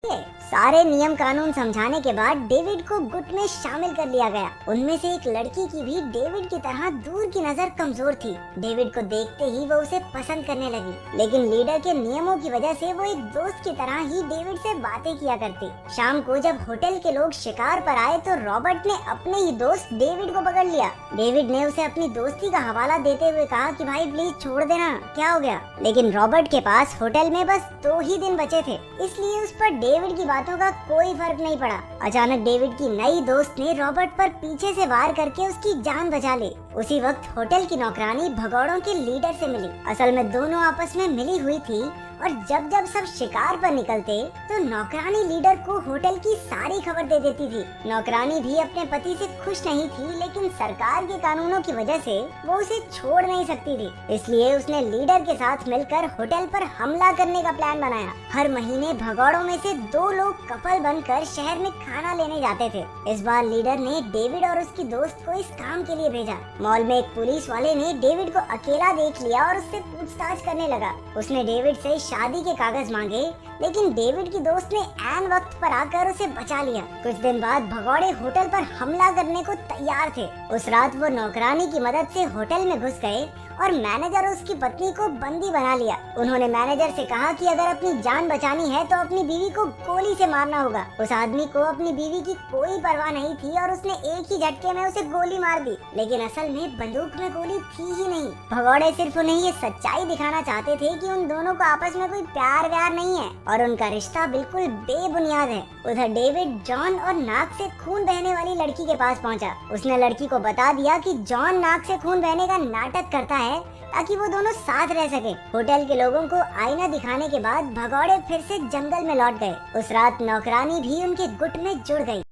सारे नियम कानून समझाने के बाद डेविड को गुट में शामिल कर लिया गया। उनमें से एक लड़की की भी डेविड की तरह दूर की नजर कमजोर थी। डेविड को देखते ही वो उसे पसंद करने लगी, लेकिन लीडर के नियमों की वजह से वो एक दोस्त की तरह ही डेविड से बातें किया करती। शाम को जब होटल के लोग शिकार पर आए तो रॉबर्ट ने अपने ही दोस्त डेविड को पकड़ लिया। डेविड ने उसे अपनी दोस्ती का हवाला देते हुए कहा कि भाई प्लीज छोड़ देना, क्या हो गया। लेकिन रॉबर्ट के पास होटल में बस 2 ही दिन बचे थे, इसलिए उस पर डेविड की बातों का कोई फर्क नहीं पड़ा। अचानक डेविड की नई दोस्त ने रॉबर्ट पर पीछे से वार करके उसकी जान बचा ली। उसी वक्त होटल की नौकरानी भगौड़ों के लीडर से मिली। असल में दोनों आपस में मिली हुई थी और जब जब सब शिकार पर निकलते तो नौकरानी लीडर को होटल की सारी खबर दे देती थी। नौकरानी भी अपने पति से खुश नहीं थी, लेकिन सरकार के कानूनों की वजह से वो उसे छोड़ नहीं सकती थी, इसलिए उसने लीडर के साथ मिलकर होटल पर हमला करने का प्लान बनाया। हर महीने भगौड़ों में से 2 लोग कपल बनकर शहर में खाना लेने जाते थे। इस बार लीडर ने डेविड और उसकी दोस्त को इस काम के लिए भेजा। मॉल में एक पुलिस वाले ने डेविड को अकेला देख लिया और उससे पूछताछ करने लगा। उसने डेविड से शादी के कागज मांगे, लेकिन डेविड की दोस्त ने ऐन वक्त पर आकर उसे बचा लिया। कुछ दिन बाद भगौड़े होटल पर हमला करने को तैयार थे। उस रात वो नौकरानी की मदद से होटल में घुस गए और मैनेजर और उसकी पत्नी को बंदी बना लिया। उन्होंने मैनेजर से कहा कि अगर अपनी जान बचानी है तो अपनी बीवी को गोली से मारना होगा। उस आदमी को अपनी बीवी की कोई परवाह नहीं थी और उसने एक ही झटके में उसे गोली मार दी, लेकिन असल में बंदूक में गोली थी ही नहीं। भगौड़े सिर्फ उन्हें ये सच्चाई दिखाना चाहते थे कि उन दोनों को आपस में कोई प्यार व्यार नहीं है और उनका रिश्ता बिल्कुल बेबुनियाद है। उधर डेविड जॉन और नाक से खून बहने वाली लड़की के पास पहुंचा। उसने लड़की को बता दिया कि जॉन नाक से खून बहने का नाटक करता है ताकि वो दोनों साथ रह सके। होटल के लोगों को आईना दिखाने के बाद भगौड़े फिर से जंगल में लौट गए। उस रात नौकरानी भी उनके गुट में जुड़ गई।